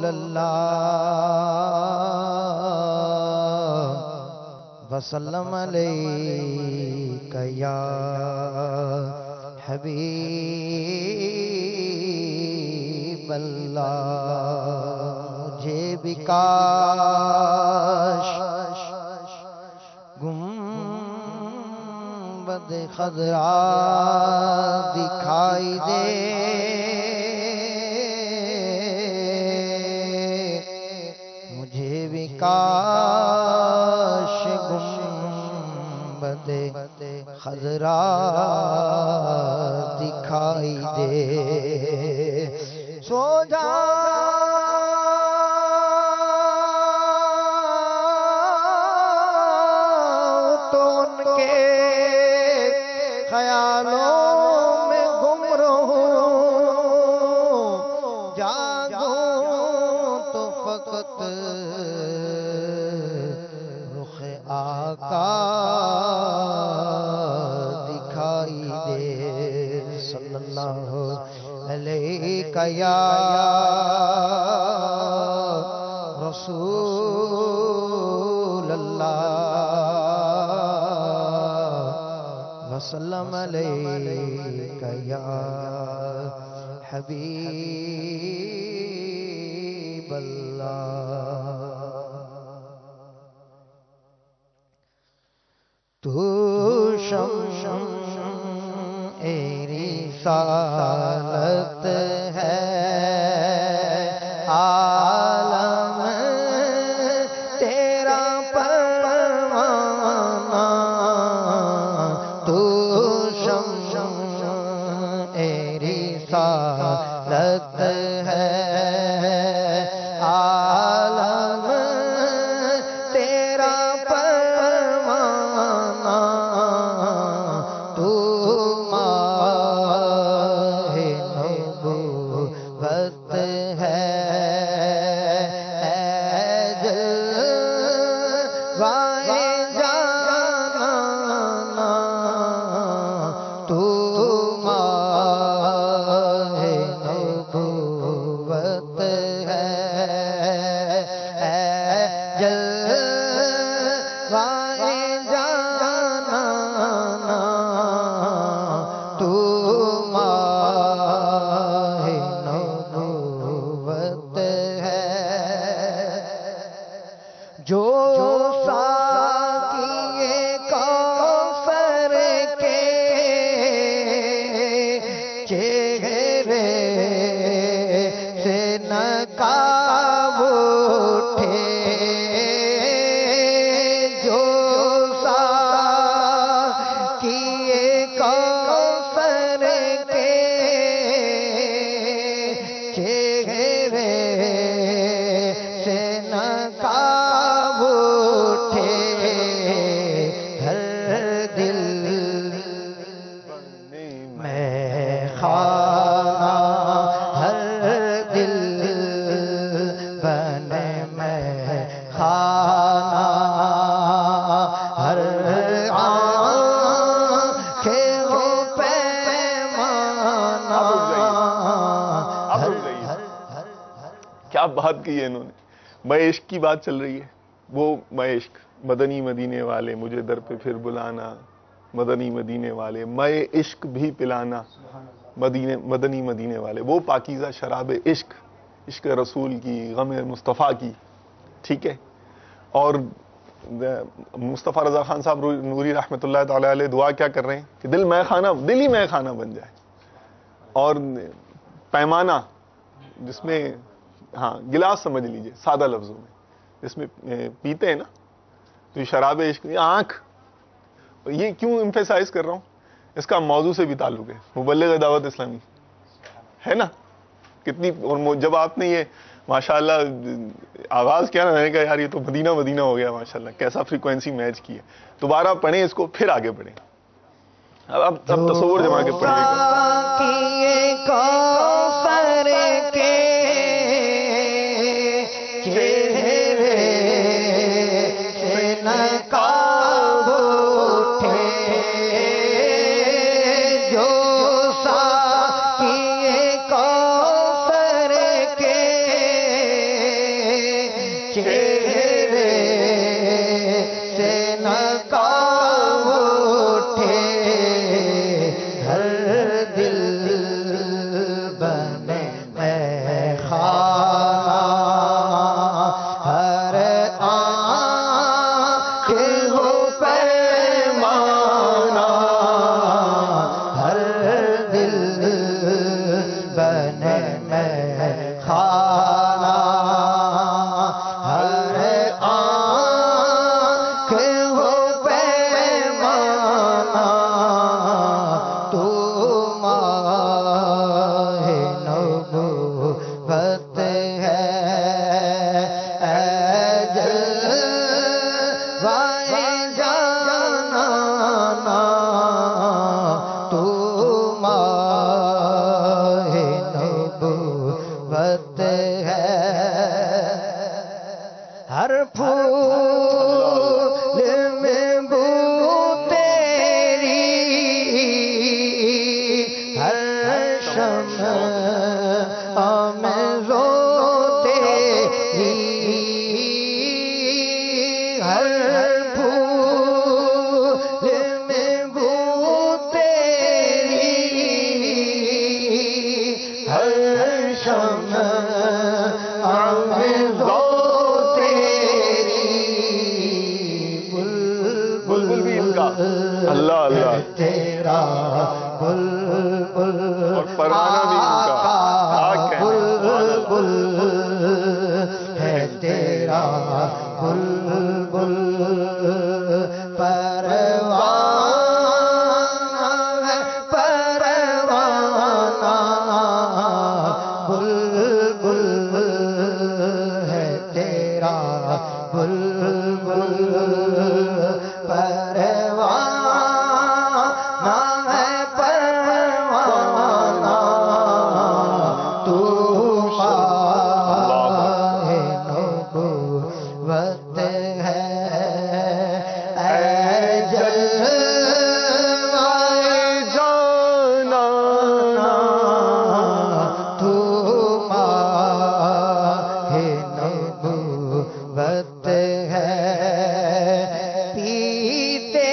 اللہ وسلم علیک یا حبیب اللہ مجھے بھی کاش گنبد خضرا دکھائی دے مجھے بھی کاش گنبد خضرا دکھائی دے سو جا تو ان کے خیالوں میں گم رہوں جاگوں تو فقط رخ آقا دکھائی دے صلی اللہ علیہ یا رسول اللہ وسلم علیک یا حبیب اللہ تو شمع رسالت ہے عالم تیرا پروانہ تو شمع رسالت ہے عالم تیرا پروانہ تو ماہ نبوت ہے جلوۂ جانانا تو ماہ نبوت ہے جلوۂ جانانا تو ماہ نبوت ہے جو ساقی کوثر کے چہرے سے نقاب اٹھے جو ساقی کوثر کے چہرے سے نقاب اٹھے ہر دل میں خانہ ہر دل بنے میں خانہ ہر آنکھیں ہو پیمانہ کیا بات کی ہے انہوں نے میں عشق کی بات چل رہی ہے وہ میں عشق مدنی مدینے والے مجھے در پہ پھر بلانا مدنی مدینے والے میں عشق بھی پلانا مدنی مدینے والے وہ پاکیزہ شراب عشق عشق رسول کی غم مصطفیٰ کی ٹھیک ہے اور مصطفیٰ رضا خان صاحب نوری رحمۃ اللہ تعالی علیہ دعا کیا کر رہے ہیں کہ دل ہی میں خانہ بن جائے اور پیمانہ جس میں ہاں گلاس سمجھ لیجئے سادہ لفظوں میں جس میں پیتے ہیں نا تو یہ شراب عشق آنکھ یہ کیوں ایمفیسائز کر رہا ہوں اس کا موضوع سے بھی تعلق ہے مبلغ دعوت اسلامی ہے نا کتنی اور جب آپ نے یہ ماشاءاللہ آغاز کیا نا میں نے کہا یار یہ تو مدینہ مدینہ ہو گیا ماشاءاللہ کیسا فریکوینسی میچ کی ہے دوبارہ پڑھیں اس کو پھر آگے بڑھیں اب تصور جما کے پڑھیے گا چہرے سے نقاب اٹھے ہر دل بنے میں خانہ ہر آنکھ ہو پیمانہ ہر دل بنے میں خانہ ہر آنکھ ہو پیمانہ تو ماہ نبوت ہے اے جلوہ جانانا تو ماہ نبوت ہے ہر پھول میں بو تیری ہر شمع میں زو تیری ہر پھول میں بو تیری ہر شمع میں زو بلبل بھی ان کا اللہ اللہ تیرا بلبل اور پروانہ بھی ان کا بلبل ہے تیرا بلبل پروانہ ہے پروانہ بلبل ہے تیرا بلبل پروانہ ہے پروانہ تو ماہ نبوت ہے اے جلوہ جانانا تو ماہ نبوت ہے پیتے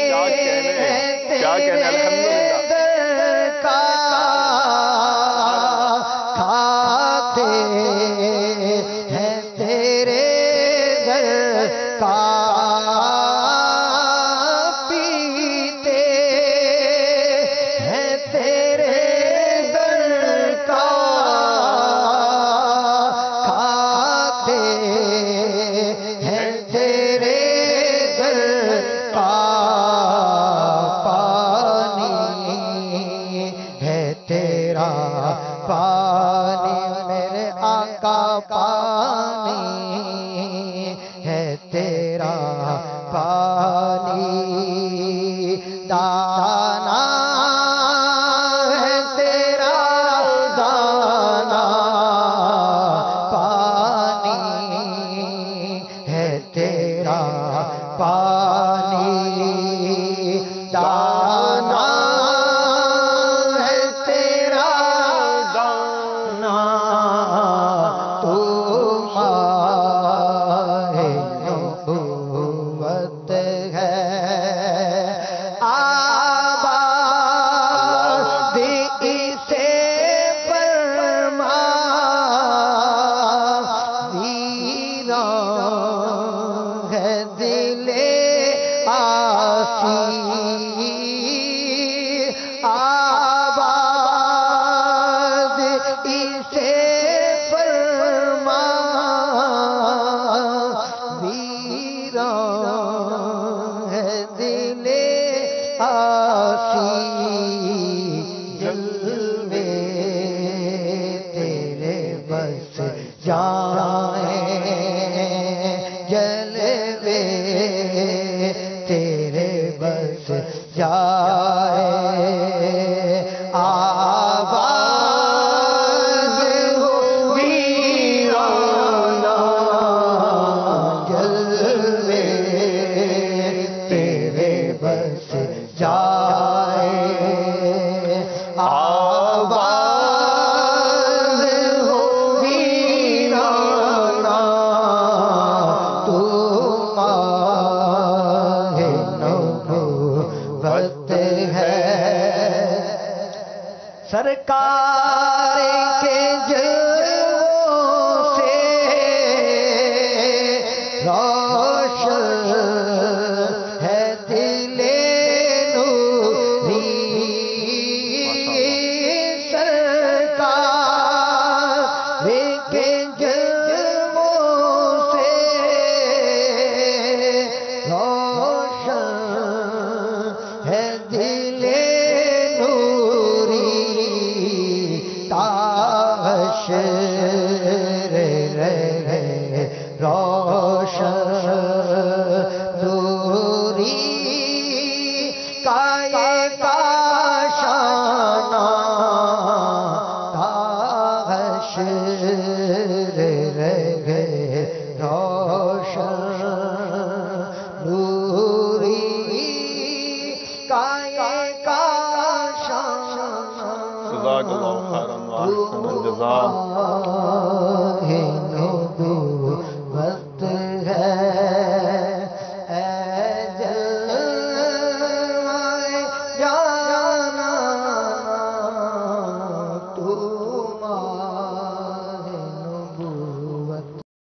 کیا کہنے الحمدللہ کا کھاتے ہیں تیرے در کا پیتے ہیں تیرے در کا کھاتے ہیں تیرے در کا پانی ہے تیرا پانی میرے آقا پانی ہے تیرا پانی دانا ہے تیرا دانا پانی ہے تیرا پانی دانا ہے تیرا دانا تو ماہ نبوت ہے آباد اسے فرما ویران ہے دل آسی آباد اسے فرما ویران ہے دل آسی جلوے تیرے بس جائیں جلوے تیرے بس جائے آواز ہو ویرانہ جلوے تیرے بس جائے آواز ہو ویرانہ سرکار کے جلووں سے روشن ہے دل نوری، سرکار کے جلووں سے روشن ہے دل نوری، حشر رہے روشن نوری، کائے کاشانہ حشر رہے روشن نوری، کائے کاشانہ. جزاک اللہ خیرا و احسن الجزاء.